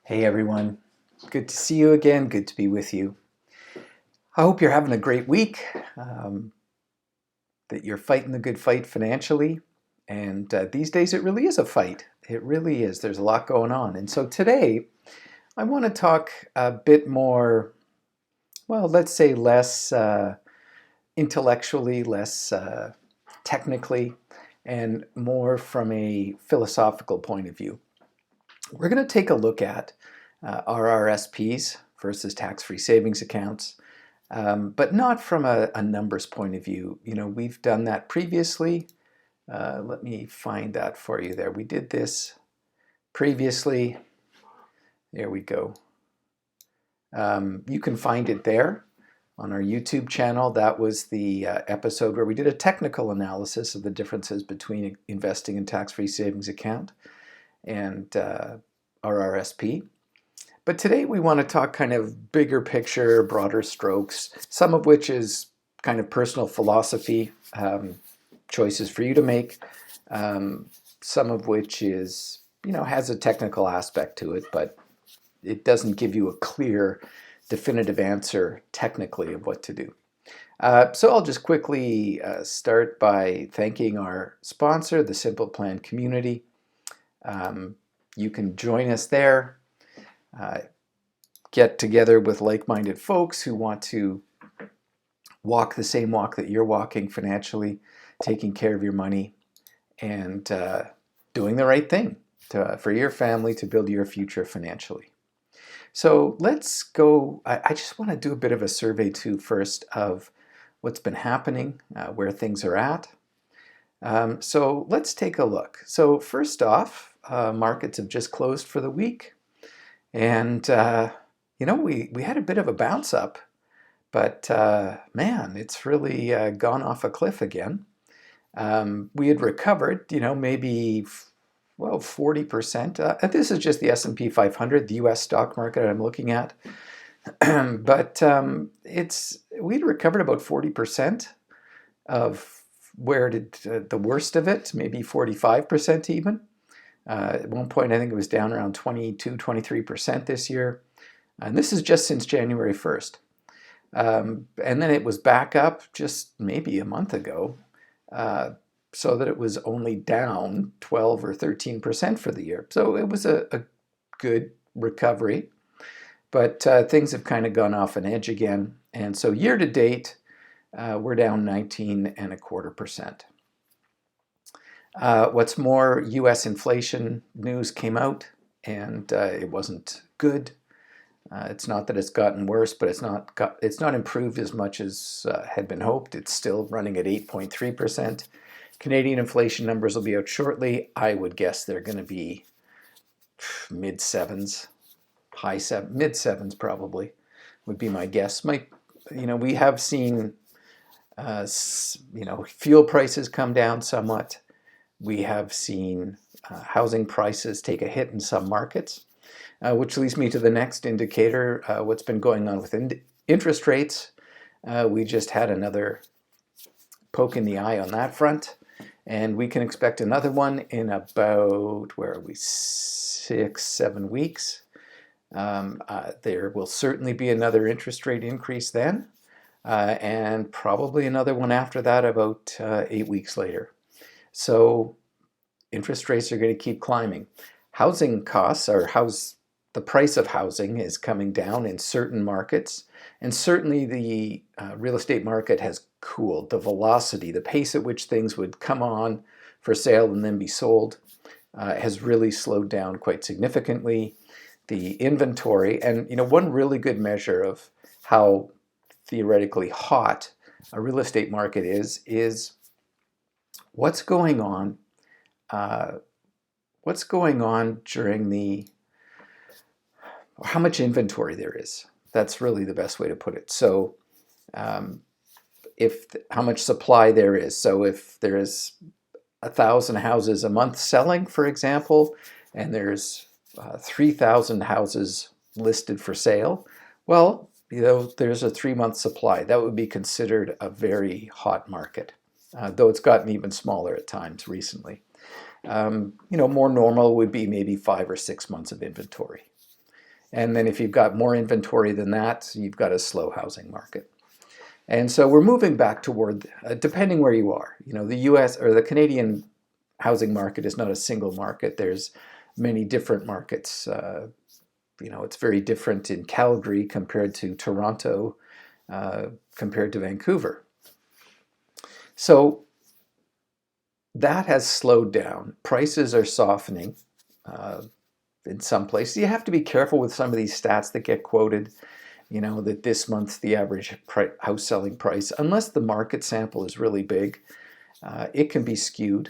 Hey everyone, good to see you again, good to be with you. I hope you're having a great week, that you're fighting the good fight financially. And these days it really is a fight. It really is. There's a lot going on. And so today I want to talk a bit more, well, let's say less intellectually, less technically, and more from a philosophical point of view. We're going to take a look at RRSPs versus tax-free savings accounts, but not from a numbers point of view. You know, we've done that previously. Let me find that for you there. We did this previously. There we go. You can find it there on our YouTube channel. That was the episode where we did a technical analysis of the differences between investing in tax-free savings account and RRSP. But today we want to talk kind of bigger picture, broader strokes, some of which is kind of personal philosophy, choices for you to make, some of which is, has a technical aspect to it, but it doesn't give you a clear, definitive answer technically of what to do. So I'll just quickly start by thanking our sponsor, the Simple Plan community. You can join us there. Get together with like-minded folks who want to walk the same walk that you're walking financially, taking care of your money, and doing the right thing for your family to build your future financially. So let's go. I just want to do a bit of a survey too first of what's been happening, where things are at. So let's take a look. So first off, markets have just closed for the week. And, we had a bit of a bounce up, but man, it's really gone off a cliff again. We had recovered, maybe, 40%. And this is just the S&P 500, the US stock market I'm looking at. But we'd recovered about 40% of where did the worst of it, maybe 45% even. At one point, I think it was down around 22, 23% this year. And this is just since January 1st. And then it was back up just maybe a month ago, so that it was only down 12 or 13% for the year. So it was a good recovery. But things have kind of gone off an edge again. And so year to date, we're down 19.25%. What's more, U.S. inflation news came out, and it wasn't good. It's not that it's gotten worse, but it's not improved as much as had been hoped. It's still running at 8.3%. Canadian inflation numbers will be out shortly. I would guess they're going to be mid sevens, mid sevens probably would be my guess. We have seen fuel prices come down somewhat. We have seen housing prices take a hit in some markets, which leads me to the next indicator, what's been going on with interest rates. We just had another poke in the eye on that front, and we can expect another one in about, 6-7 weeks. There will certainly be another interest rate increase then, and probably another one after that about 8 weeks later. So interest rates are going to keep climbing. Housing costs, the price of housing is coming down in certain markets, and certainly the real estate market has cooled. The velocity, the pace at which things would come on for sale and then be sold has really slowed down quite significantly. The inventory, and one really good measure of how theoretically hot a real estate market is what's going on during how much inventory there is. That's really the best way to put it. So how much supply there is. So if there is 1,000 houses a month selling, for example, and there's 3,000 houses listed for sale, well, there's a 3-month supply. That would be considered a very hot market. Though it's gotten even smaller at times recently. More normal would be maybe 5 or 6 months of inventory. And then if you've got more inventory than that, you've got a slow housing market. And so we're moving back toward, depending where you are, the US or the Canadian housing market is not a single market. There's many different markets. It's very different in Calgary compared to Toronto, compared to Vancouver. So that has slowed down. Prices are softening in some places. You have to be careful with some of these stats that get quoted, that this month the average house selling price, unless the market sample is really big, it can be skewed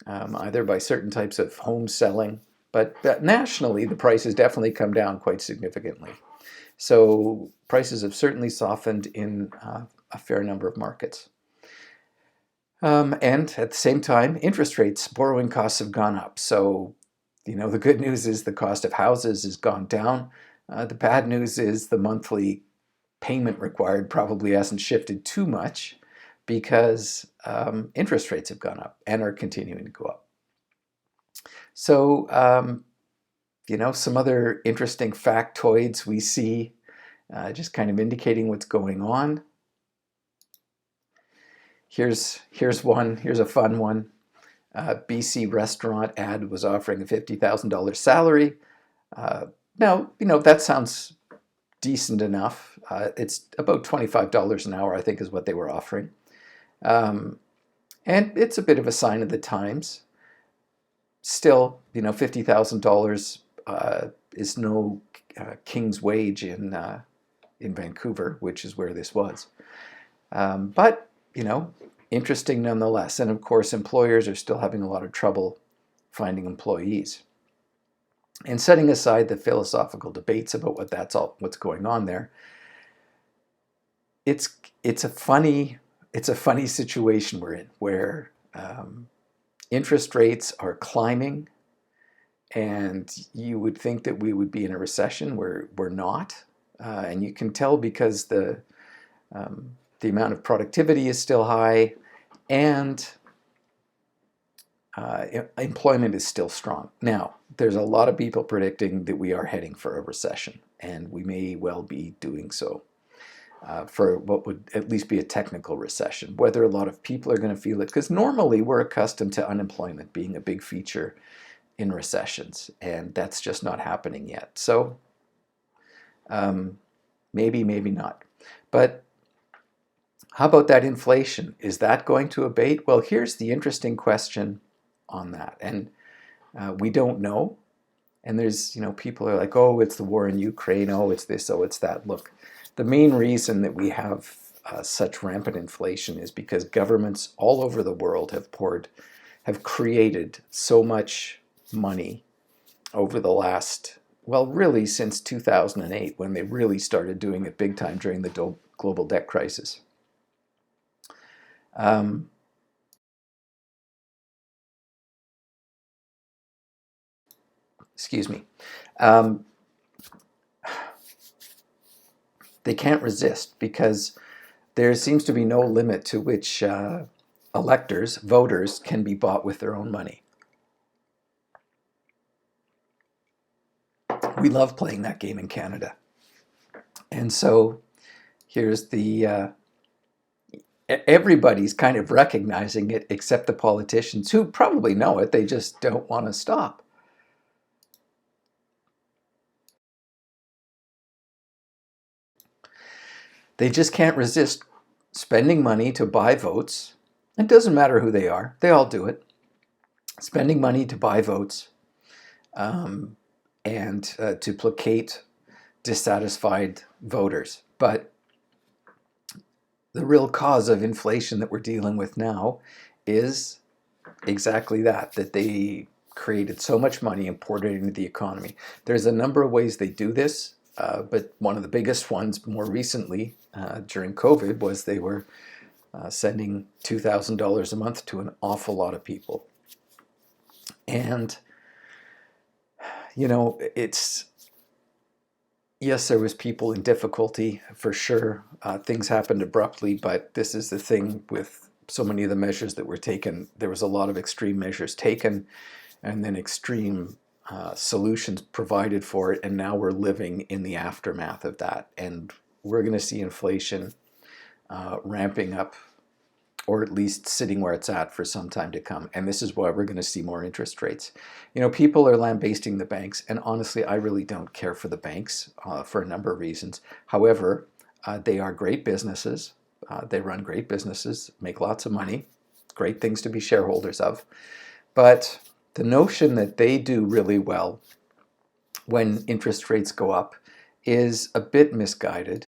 either by certain types of home selling. But nationally, the price has definitely come down quite significantly. So prices have certainly softened in a fair number of markets. And at the same time, interest rates, borrowing costs have gone up. So, the good news is the cost of houses has gone down. The bad news is the monthly payment required probably hasn't shifted too much because interest rates have gone up and are continuing to go up. So, some other interesting factoids we see, just kind of indicating what's going on. Here's one. Here's a fun one. BC restaurant ad was offering a $50,000 salary. Now, that sounds decent enough. It's about $25 an hour, I think, is what they were offering. And it's a bit of a sign of the times. Still, $50,000 is no king's wage in Vancouver, which is where this was. But, interesting nonetheless. And of course, employers are still having a lot of trouble finding employees. And setting aside the philosophical debates about what's going on there, it's a funny situation we're in, where interest rates are climbing, and you would think that we would be in a recession. We're not, and you can tell because the amount of productivity is still high, and employment is still strong. Now, there's a lot of people predicting that we are heading for a recession, and we may well be doing so for what would at least be a technical recession. Whether a lot of people are going to feel it, because normally we're accustomed to unemployment being a big feature in recessions, and that's just not happening yet. So maybe not. But how about that inflation? Is that going to abate? Well, here's the interesting question on that. And we don't know. And there's, people are like, oh, it's the war in Ukraine. Oh, it's this. Oh, it's that. Look, the main reason that we have such rampant inflation is because governments all over the world have created so much money over the last, well, really since 2008, when they really started doing it big time during the global debt crisis. Excuse me. They can't resist because there seems to be no limit to which voters, can be bought with their own money. We love playing that game in Canada. And so here's everybody's kind of recognizing it except the politicians, who probably know it. They just don't want to stop. They just can't resist spending money to buy votes. It doesn't matter who they are. They all do it. Spending money to buy votes and to placate dissatisfied voters. But the real cause of inflation that we're dealing with now is exactly that they created so much money and poured it into the economy. There's a number of ways they do this, but one of the biggest ones more recently during COVID was they were sending $2,000 a month to an awful lot of people. And, yes, there was people in difficulty for sure. Things happened abruptly, but this is the thing with so many of the measures that were taken. There was a lot of extreme measures taken, and then extreme solutions provided for it, and now we're living in the aftermath of that. And we're going to see inflation ramping up, or at least sitting where it's at for some time to come. And this is why we're going to see more interest rates. You know, people are lambasting the banks, and honestly, I really don't care for the banks for a number of reasons. However, they are great businesses. They run great businesses, make lots of money, great things to be shareholders of. But the notion that they do really well when interest rates go up is a bit misguided.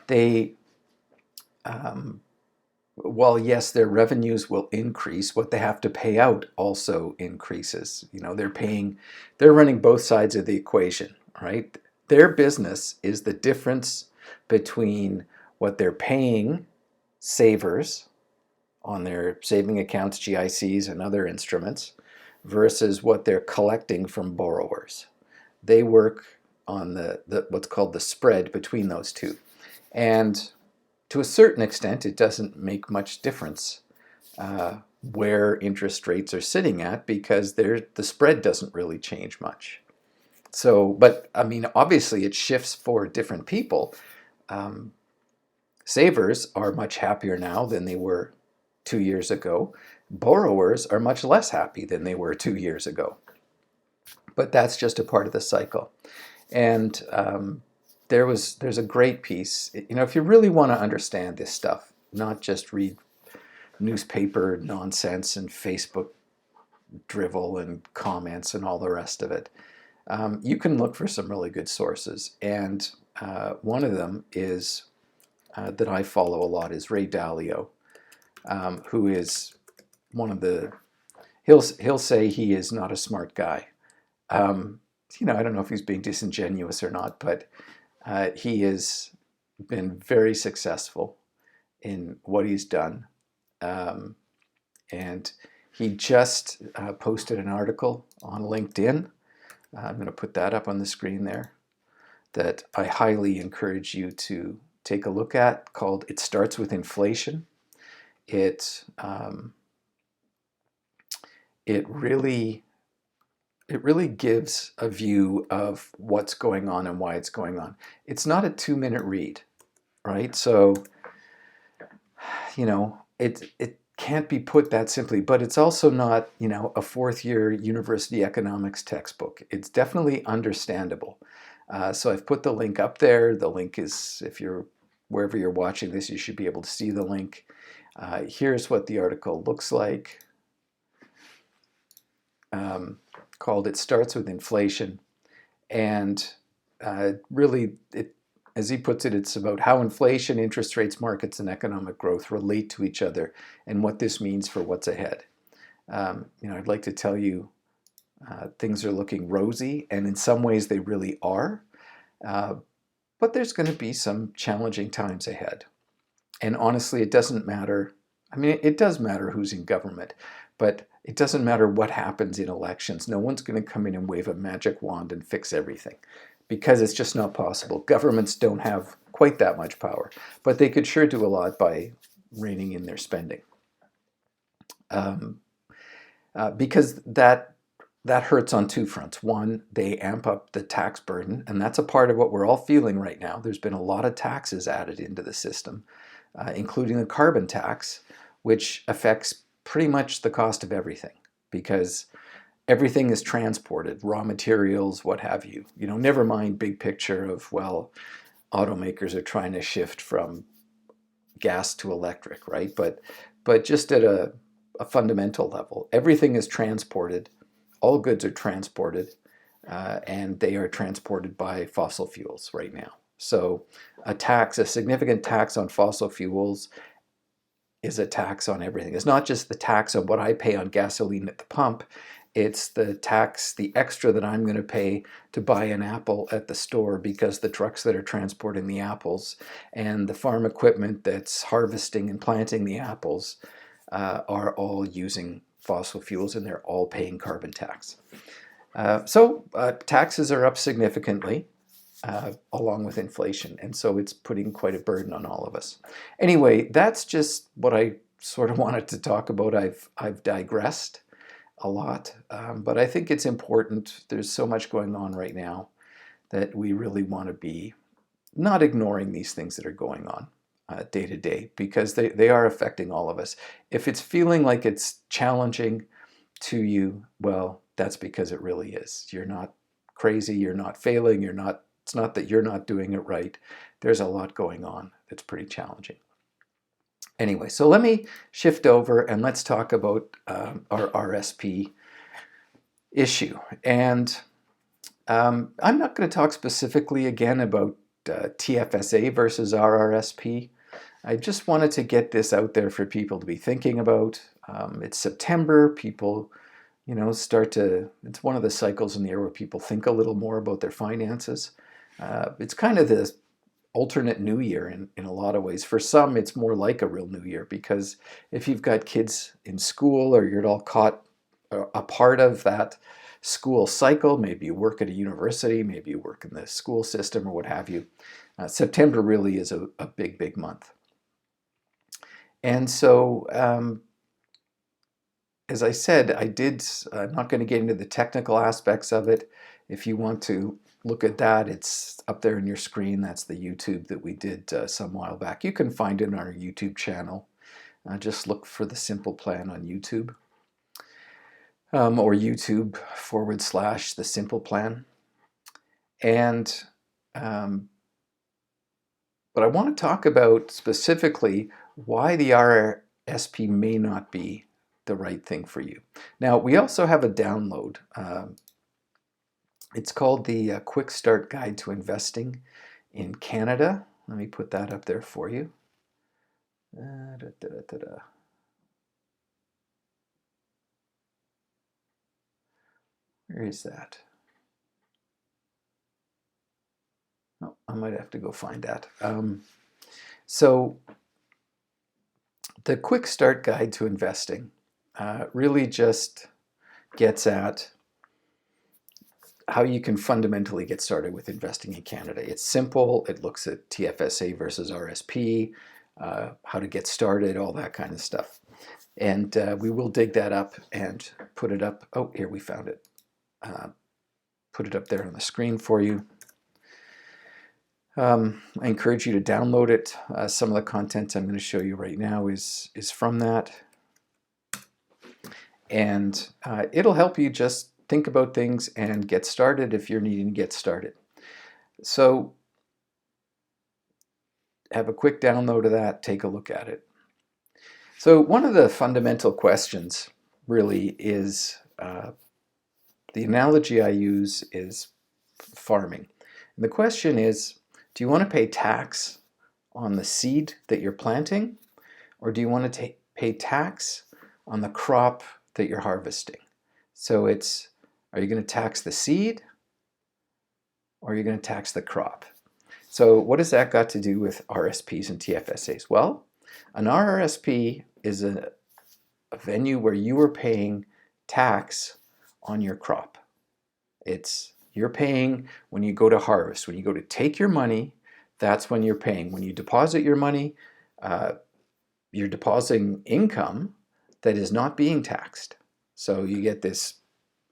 They, while yes, their revenues will increase, what they have to pay out also increases. You know, they're running both sides of the equation, right? Their business is the difference between what they're paying savers on their saving accounts, GICs, and other instruments versus what they're collecting from borrowers. They work on the what's called the spread between those two. And to a certain extent, it doesn't make much difference where interest rates are sitting at, because the spread doesn't really change much. So, but I mean, obviously it shifts for different people. Savers are much happier now than they were 2 years ago. Borrowers are much less happy than they were 2 years ago. But that's just a part of the cycle. And there's a great piece. You know, if you really want to understand this stuff, not just read newspaper nonsense and Facebook drivel and comments and all the rest of it, you can look for some really good sources. And one of them is that I follow a lot is Ray Dalio, who is one of the, he'll say he is not a smart guy. You know, I don't know if he's being disingenuous or not, but he has been very successful in what he's done. And he just posted an article on LinkedIn. I'm going to put that up on the screen there, that I highly encourage you to take a look at, called "It Starts with Inflation." It really gives a view of what's going on and why it's going on. It's not a 2-minute read, right? So, you know, it can't be put that simply, but it's also not, you know, a 4th-year university economics textbook. It's definitely understandable. So I've put the link up there. The link is, if you're wherever you're watching this, you should be able to see the link. Here's what the article looks like. Called "It Starts with Inflation." And really, as he puts it, it's about how inflation, interest rates, markets, and economic growth relate to each other and what this means for what's ahead. You know, I'd like to tell you things are looking rosy, and in some ways they really are. But there's going to be some challenging times ahead. And honestly, it doesn't matter. I mean, it does matter who's in government, but it doesn't matter what happens in elections. No one's going to come in and wave a magic wand and fix everything, because it's just not possible. Governments don't have quite that much power, but they could sure do a lot by reining in their spending. Because that hurts on 2 fronts. One, they amp up the tax burden, and that's a part of what we're all feeling right now. There's been a lot of taxes added into the system, including the carbon tax, which affects pretty much the cost of everything, because everything is transported, raw materials, what have you. You know, never mind big picture of, well, automakers are trying to shift from gas to electric, right? But just at a fundamental level, everything is transported. All goods are transported, and they are transported by fossil fuels right now. So a significant tax on fossil fuels is a tax on everything. It's not just the tax on what I pay on gasoline at the pump. It's the tax, the extra that I'm going to pay to buy an apple at the store, because the trucks that are transporting the apples and the farm equipment that's harvesting and planting the apples are all using fossil fuels, and they're all paying carbon tax. So taxes are up significantly along with inflation, and so it's putting quite a burden on all of us. Anyway, that's just what I sort of wanted to talk about. I've digressed a lot, but I think it's important. There's so much going on right now that we really want to be not ignoring these things that are going on day to day, because they are affecting all of us. If it's feeling like it's challenging to you, well, that's because it really is. You're not crazy, you're not failing, it's not that you're not doing it right. There's a lot going on that's pretty challenging. Anyway, so let me shift over and let's talk about our RSP issue. And I'm not going to talk specifically again about TFSA versus RRSP. I just wanted to get this out there for people to be thinking about. It's September. People, it's one of the cycles in the year where people think a little more about their finances. It's kind of the alternate new year in a lot of ways. For some, it's more like a real new year, because if you've got kids in school or you're all caught a part of that school cycle, maybe you work at a university, maybe you work in the school system or what have you, September really is a big, big month. And so, as I said, I'm not going to get into the technical aspects of it. If you want to look at that, it's up there on your screen. That's the YouTube that we did some while back. You can find it on our YouTube channel. Just look for the Simple Plan on YouTube, or YouTube/the Simple Plan. And but I want to talk about specifically why the RRSP may not be the right thing for you. Now, we also have a download. It's called the Quick Start Guide to Investing in Canada. Let me put that up there for you. Where is that? Oh, I might have to go find that. So the Quick Start Guide to Investing really just gets at how you can fundamentally get started with investing in Canada. It's simple. It looks at TFSA versus RSP, how to get started, all that kind of stuff. And we will dig that up and put it up. Oh, here, we found it. Put it up there on the screen for you. I encourage you to download it. Some of the content I'm going to show you right now is from that. And it'll help you just think about things and get started if you're needing to get started. So have a quick download of that, take a look at it. So one of the fundamental questions really is, the analogy I use is farming. And the question is, do you want to pay tax on the seed that you're planting, or do you want to pay tax on the crop that you're harvesting? So it's, are you going to tax the seed, or are you going to tax the crop? So what has that got to do with RSPs and TFSAs? Well, an RRSP is a venue where you are paying tax on your crop. You're paying when you go to harvest. When you go to take your money, that's when you're paying. When you deposit your money, you're depositing income that is not being taxed. So you get this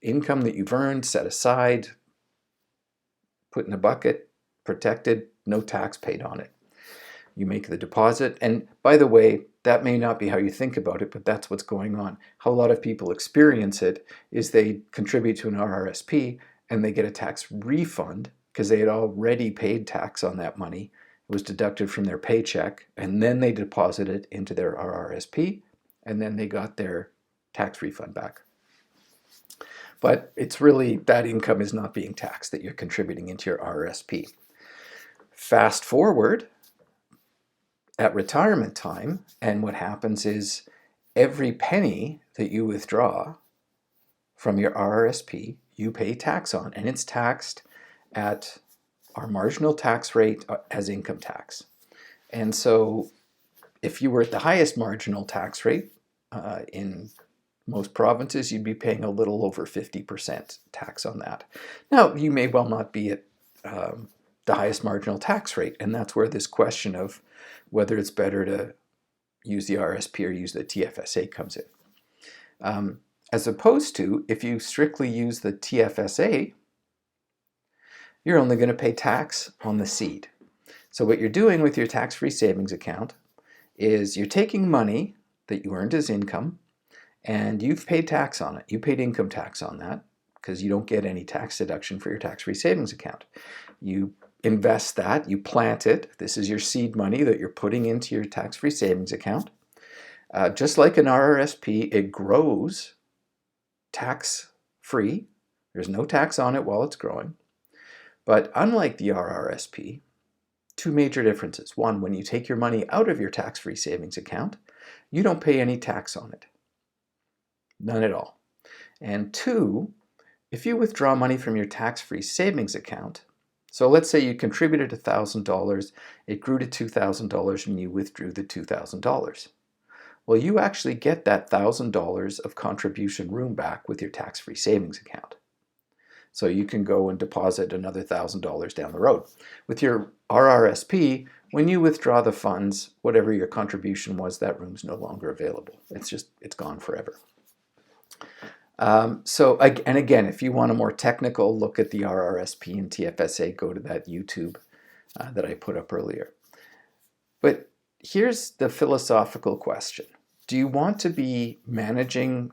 income that you've earned, set aside, put in a bucket, protected, no tax paid on it. You make the deposit, and by the way, that may not be how you think about it, but that's what's going on. How a lot of people experience it is they contribute to an RRSP and they get a tax refund because they had already paid tax on that money. It was deducted from their paycheck, and then they deposit it into their RRSP, and then they got their tax refund back. But it's really, that income is not being taxed that you're contributing into your RRSP. Fast forward at retirement time, and what happens is every penny that you withdraw from your RRSP, you pay tax on, and it's taxed at our marginal tax rate as income tax. And so if you were at the highest marginal tax rate in most provinces, you'd be paying a little over 50% tax on that. Now, you may well not be at the highest marginal tax rate, and that's where this question of whether it's better to use the RRSP or use the TFSA comes in. As opposed to, if you strictly use the TFSA, you're only going to pay tax on the seed. So what you're doing with your tax-free savings account is you're taking money that you earned as income and you've paid tax on it. You paid income tax on that because you don't get any tax deduction for your tax-free savings account. You invest that, you plant it. This is your seed money that you're putting into your tax-free savings account. Just like an RRSP, it grows tax-free. There's no tax on it while it's growing. But unlike the RRSP, two major differences. One, when you take your money out of your tax-free savings account, you don't pay any tax on it. None at all. And two, if you withdraw money from your tax-free savings account, so let's say you contributed $1,000, it grew to $2,000 and you withdrew the $2,000. Well, you actually get that $1,000 of contribution room back with your tax-free savings account. So you can go and deposit another $1,000 down the road. With your RRSP, when you withdraw the funds, whatever your contribution was, that room's no longer available. It's gone forever. And again, if you want a more technical look at the RRSP and TFSA, go to that YouTube that I put up earlier. But here's the philosophical question. Do you want to be managing,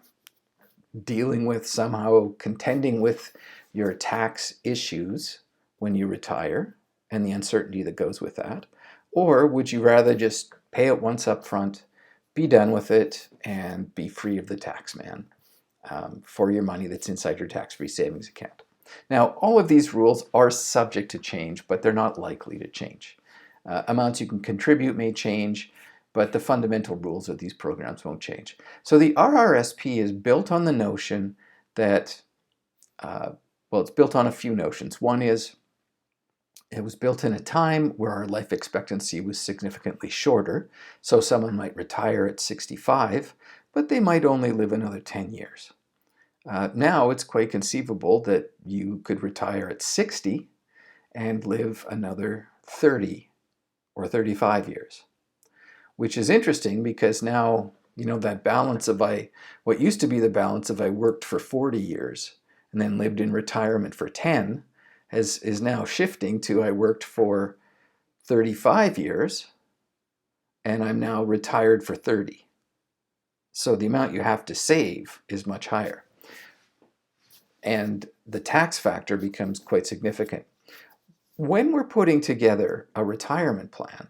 dealing with, somehow contending with your tax issues when you retire and the uncertainty that goes with that? Or would you rather just pay it once up front, be done with it, and be free of the tax man for your money that's inside your tax-free savings account? Now, all of these rules are subject to change, but they're not likely to change. Amounts you can contribute may change, but the fundamental rules of these programs won't change. So the RRSP is built on the notion that, it's built on a few notions. One is it was built in a time where our life expectancy was significantly shorter. So someone might retire at 65, but they might only live another 10 years. Now it's quite conceivable that you could retire at 60 and live another 30 or 35 years, which is interesting because now, that balance of what used to be the balance of I worked for 40 years and then lived in retirement for 10 is now shifting to I worked for 35 years and I'm now retired for 30. So the amount you have to save is much higher. And the tax factor becomes quite significant. When we're putting together a retirement plan,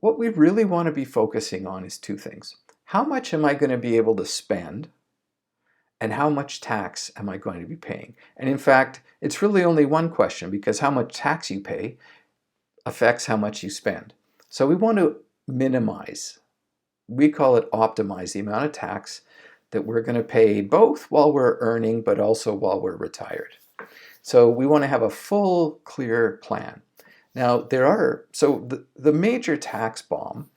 what we really want to be focusing on is two things. How much am I going to be able to spend? And how much tax am I going to be paying? And in fact, it's really only one question because how much tax you pay affects how much you spend. So we want to minimize, we call it optimize, the amount of tax that we're going to pay both while we're earning but also while we're retired. So we want to have a full, clear plan. Now, the major tax bomb,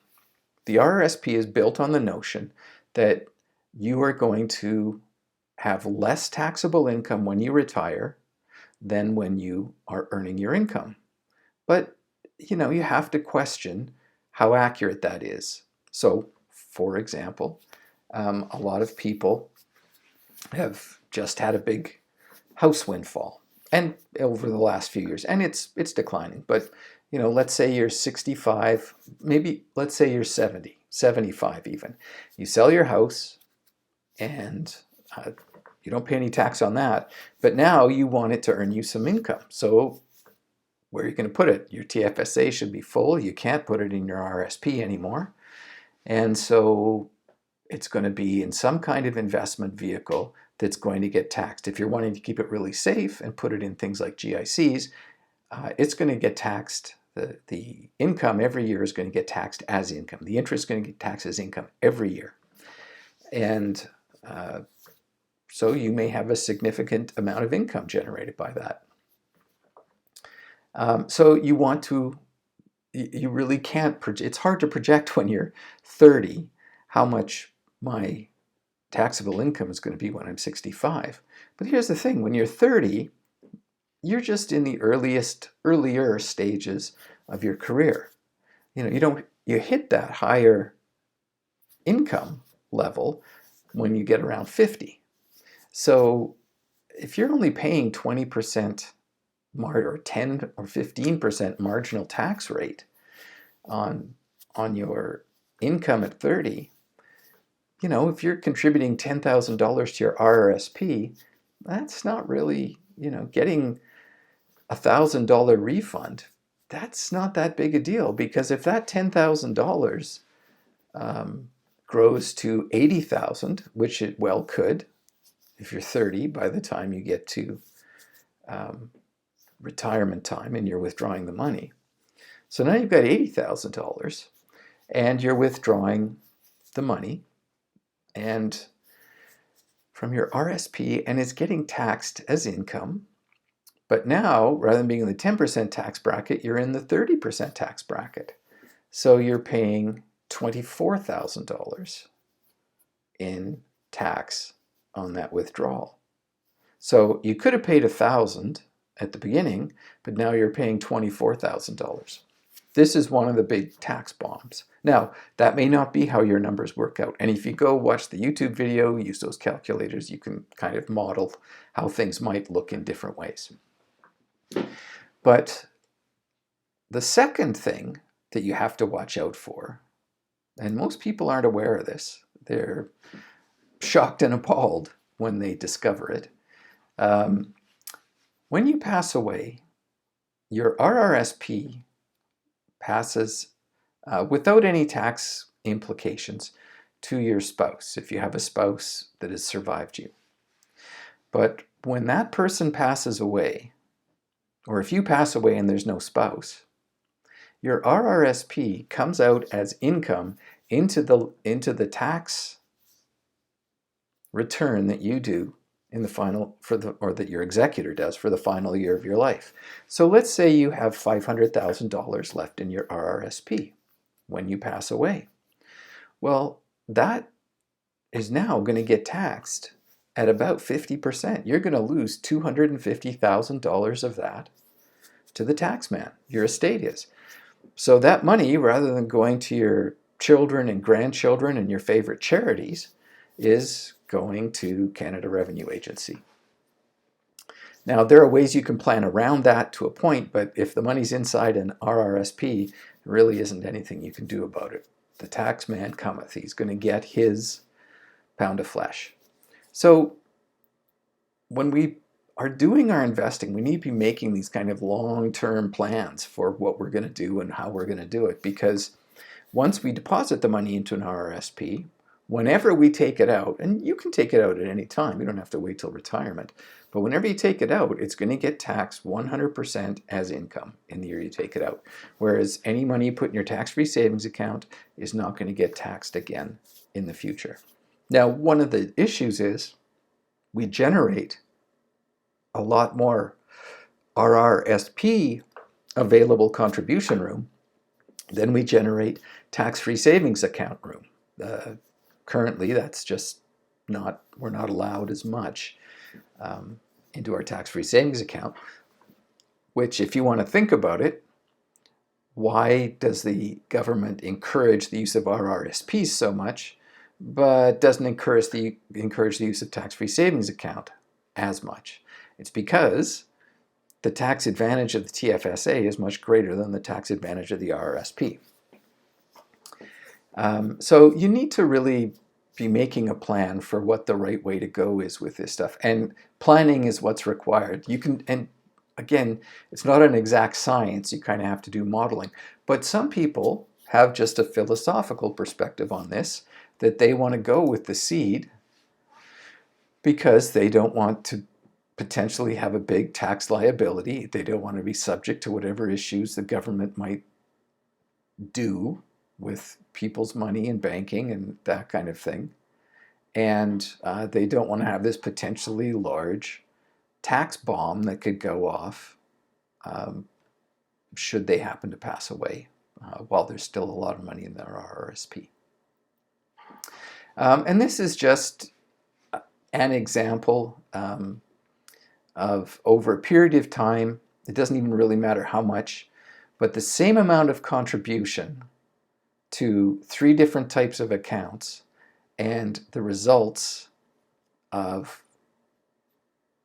the RRSP is built on the notion that you are going to have less taxable income when you retire than when you are earning your income. But, you have to question how accurate that is. So, for example, a lot of people have just had a big house windfall, and over the last few years, and it's declining. But let's say you're 65, maybe let's say you're 70, 75 even. You sell your house, and you don't pay any tax on that. But now you want it to earn you some income. So where are you going to put it? Your TFSA should be full. You can't put it in your RRSP anymore, and so it's going to be in some kind of investment vehicle that's going to get taxed. If you're wanting to keep it really safe and put it in things like GICs, it's going to get taxed. The income every year is going to get taxed as income. The interest is going to get taxed as income every year. And so you may have a significant amount of income generated by that. So you really can't, it's hard to project when you're 30 how much my taxable income is going to be when I'm 65. But here's the thing, when you're 30, you're just in the earlier stages of your career. You hit that higher income level when you get around 50. So if you're only paying 20% or 10 or 15% marginal tax rate on your income at 30, you know, if you're contributing $10,000 to your RRSP, that's not really, you know, getting $1,000 refund. That's not that big a deal, because if that $10,000 grows to 80,000, which it well could, if you're 30 by the time you get to retirement time and you're withdrawing the money. So now you've got $80,000 and you're withdrawing the money and from your RSP, and it's getting taxed as income. But now, rather than being in the 10% tax bracket, you're in the 30% tax bracket. So you're paying $24,000 in tax on that withdrawal. So you could have paid $1,000 at the beginning, but now you're paying $24,000. This is one of the big tax bombs. Now, that may not be how your numbers work out. And if you go watch the YouTube video, use those calculators, you can kind of model how things might look in different ways. But the second thing that you have to watch out for, and most people aren't aware of this, they're shocked and appalled when they discover it. When you pass away, your RRSP passes without any tax implications to your spouse, if you have a spouse that has survived you. But when that person passes away, or if you pass away and there's no spouse, your RRSP comes out as income into the tax return that you do in the final, or that your executor does for the final year of your life. So let's say you have $500,000 left in your RRSP when you pass away. Well, that is now going to get taxed at about 50%. You're going to lose $250,000 of that to the tax man. Your estate is. So that money, rather than going to your children and grandchildren and your favorite charities, is going to Canada Revenue Agency. Now, there are ways you can plan around that to a point, but if the money's inside an RRSP, there really isn't anything you can do about it. The tax man cometh. He's going to get his pound of flesh. So when we are doing our investing, we need to be making these kind of long-term plans for what we're going to do and how we're going to do it, because once we deposit the money into an RRSP, whenever we take it out, and you can take it out at any time, you don't have to wait till retirement, but whenever you take it out, it's going to get taxed 100% as income in the year you take it out. Whereas any money you put in your tax-free savings account is not going to get taxed again in the future. Now, one of the issues is we generate a lot more RRSP available contribution room than we generate tax-free savings account room. Currently, that's just not, we're not allowed as much into our tax-free savings account, which, if you want to think about it, why does the government encourage the use of RRSPs so much, but doesn't encourage the use of tax-free savings account as much? It's because the tax advantage of the TFSA is much greater than the tax advantage of the RRSP. So you need to really be making a plan for what the right way to go is with this stuff. And planning is what's required. You can, and again, it's not an exact science. You kind of have to do modeling. But some people have just a philosophical perspective on this, that they want to go with the seed because they don't want to potentially have a big tax liability. They don't want to be subject to whatever issues the government might do with people's money and banking and that kind of thing. And they don't want to have this potentially large tax bomb that could go off should they happen to pass away while there's still a lot of money in their RRSP. And this is just an example of over a period of time. It doesn't even really matter how much, but the same amount of contribution to 3 different types of accounts and the results of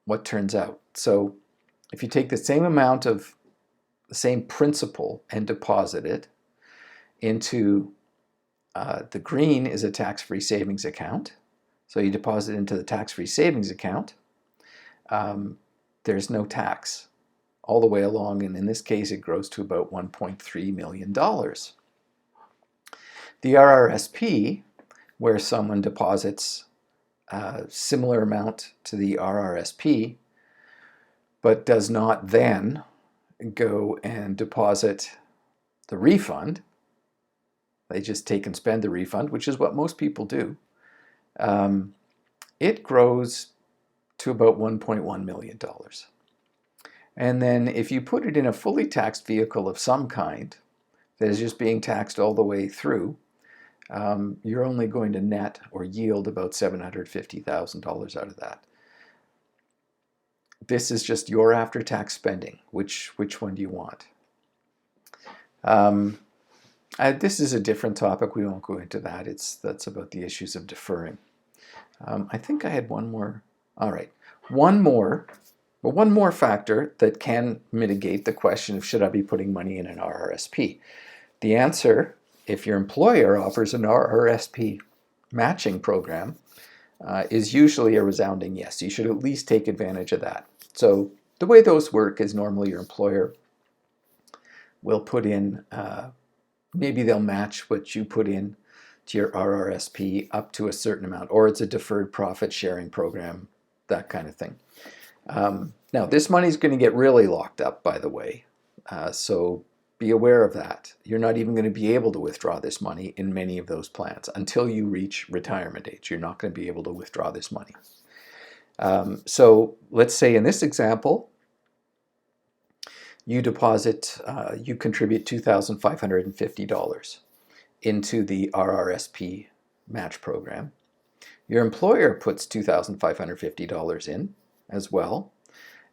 what turns out. So if you take the same amount of the same principal and deposit it into the green is a tax-free savings account. So you deposit into the tax-free savings account. There's no tax all the way along, and in this case it grows to about $1.3 million. The RRSP, where someone deposits a similar amount to the RRSP, but does not then go and deposit the refund, they just take and spend the refund, which is what most people do, it grows to about $1.1 million. And then if you put it in a fully taxed vehicle of some kind that is just being taxed all the way through, you're only going to net or yield about $750,000 out of that. This is just your after-tax spending. Which one do you want? This is a different topic. We won't go into that. That's about the issues of deferring. I think I had one more. All right, one more factor that can mitigate the question of should I be putting money in an RRSP. The answer, if your employer offers an RRSP matching program, is usually a resounding yes. You should at least take advantage of that. So the way those work is normally your employer will put in, maybe they'll match what you put in to your RRSP up to a certain amount, or it's a deferred profit sharing program, that kind of thing. Now, this money is going to get really locked up, by the way, so be aware of that. You're not even going to be able to withdraw this money in many of those plans until you reach retirement age. You're not going to be able to withdraw this money. So let's say in this example, you deposit, you contribute $2,550 into the RRSP match program. Your employer puts $2,550 in as well,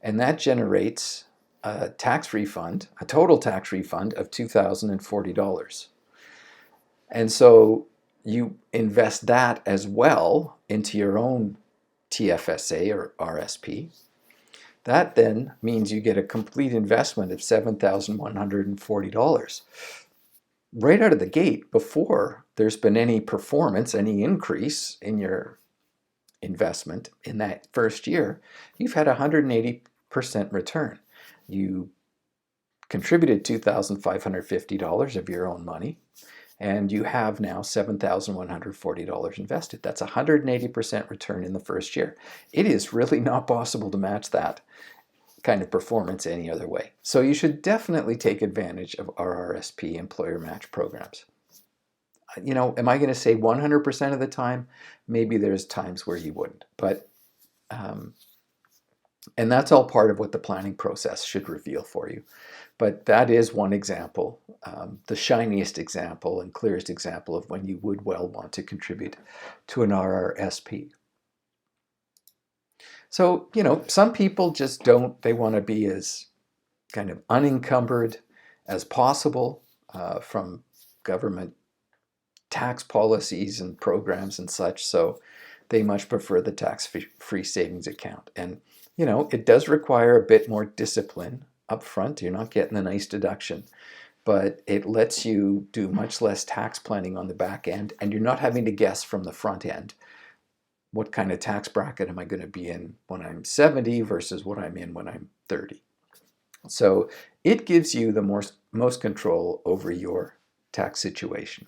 and that generates a tax refund, a total tax refund of $2,040. And so you invest that as well into your own TFSA or RSP. That then means you get a complete investment of $7,140 right out of the gate before there's been any performance, any increase in your investment in that first year. You've had 180% return. You contributed $2,550 of your own money, and you have now $7,140 invested. That's 180% return in the first year. It is really not possible to match that kind of performance any other way. So you should definitely take advantage of RRSP employer match programs. You know, am I going to say 100% of the time? Maybe there's times where you wouldn't, but and that's all part of what the planning process should reveal for you. But that is one example, the shiniest example and clearest example of when you would well want to contribute to an RRSP. So, you know, some people just don't, they want to be as kind of unencumbered as possible from government tax policies and programs and such. So they much prefer the tax-free savings account. And, you know, it does require a bit more discipline up front. You're not getting a nice deduction, but it lets you do much less tax planning on the back end, and you're not having to guess from the front end, what kind of tax bracket am I going to be in when I'm 70 versus what I'm in when I'm 30. So it gives you the most control over your tax situation.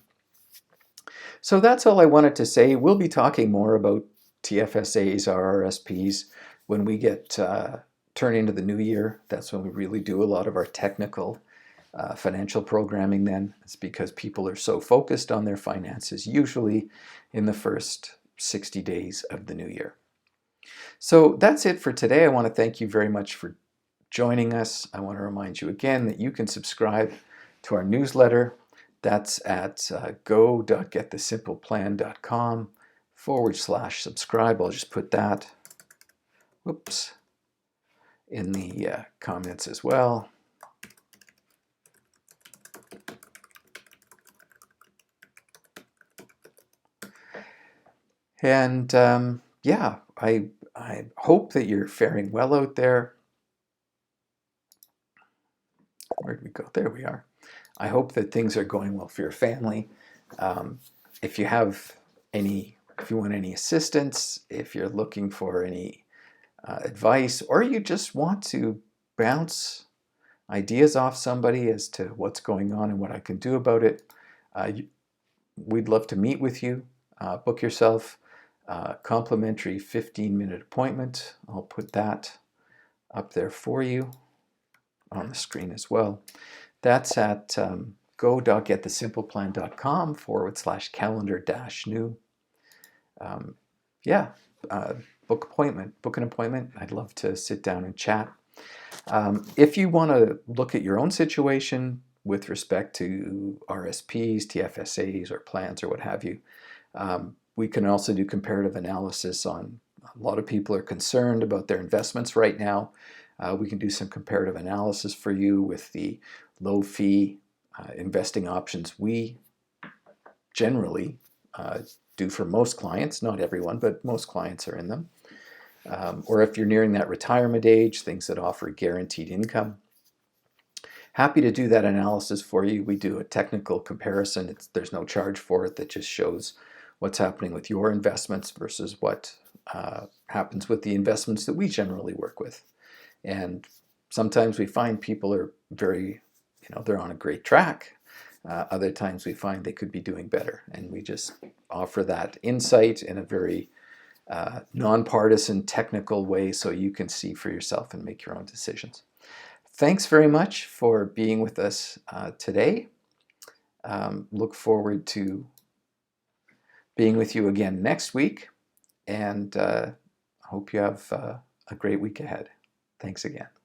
So that's all I wanted to say. We'll be talking more about TFSAs, RRSPs when we get turn into the new year. That's when we really do a lot of our technical financial programming then. It's because people are so focused on their finances, usually in the first 60 days of the new year. So that's it for today. I want to thank you very much for joining us. I want to remind you again that you can subscribe to our newsletter. That's at go.getthesimpleplan.com/subscribe. I'll just put that, in the comments as well. And yeah, I hope that you're faring well out there. Where'd we go? There we are. I hope that things are going well for your family. If you want any assistance, if you're looking for any advice, or you just want to bounce ideas off somebody as to what's going on and what I can do about it, we'd love to meet with you. Book yourself a complimentary 15-minute appointment. I'll put that up there for you on the screen as well. That's at go.getthesimpleplan.com/calendar-new. Yeah, book an appointment. I'd love to sit down and chat. If you want to look at your own situation with respect to RSPs, TFSAs, or plans, or what have you, we can also do comparative analysis on. A lot of people are concerned about their investments right now. We can do some comparative analysis for you with the low fee investing options we generally do for most clients. Not everyone, but most clients are in them. Or if you're nearing that retirement age, things that offer guaranteed income. Happy to do that analysis for you. We do a technical comparison. There's no charge for it. That just shows what's happening with your investments versus what happens with the investments that we generally work with. And sometimes we find people are very, they're on a great track. Other times we find they could be doing better. And we just offer that insight in a very nonpartisan, technical way so you can see for yourself and make your own decisions. Thanks very much for being with us today. Look forward to being with you again next week, and hope you have a great week ahead. Thanks again.